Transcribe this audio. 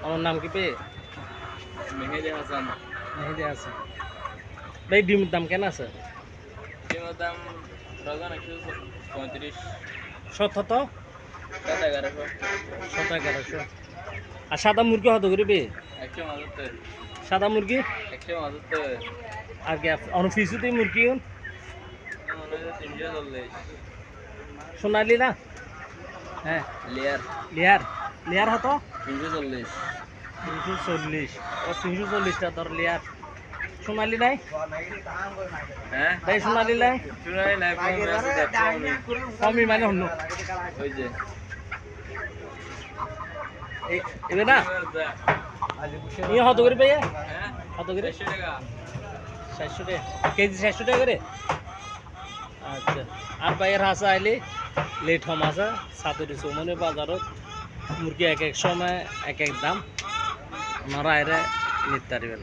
আমার নাম কি পেয়ে মেহেদি হাসান। মেহেদি আছে ভাই ডিমের দাম কেন আছে ডিমের দাম ডজন 135, শত 1100, 1100 আর সাদা মুরগি কত করে পেয়ে 175, সাদা মুরগি 175, আর কি অনুফিসুতে মুরগি 340, সোনালি না হ্যাঁ লেয়ার লেয়ার লেয়ার হতো 340, 340 ও 340টা ধর লেয়ার সোনালি নাই হ্যাঁ ভাই সোনালি নাই শুনাই নাই কোনো আছে দেখো কমই মানে অন্য ওই যে এবে না নিয়ে কত করে পেয়ে হ্যাঁ কত করে 100 টাকা 400 টাকা কেজি 400 টাকা করে আচ্ছা আর ভাইয়ের হাসা আইলে লেট হম আছে সাতুরি চৌমনে বাজারত মুরগি এক এক সময় এক এক দাম আপনারা আইরে নিতে পারবেন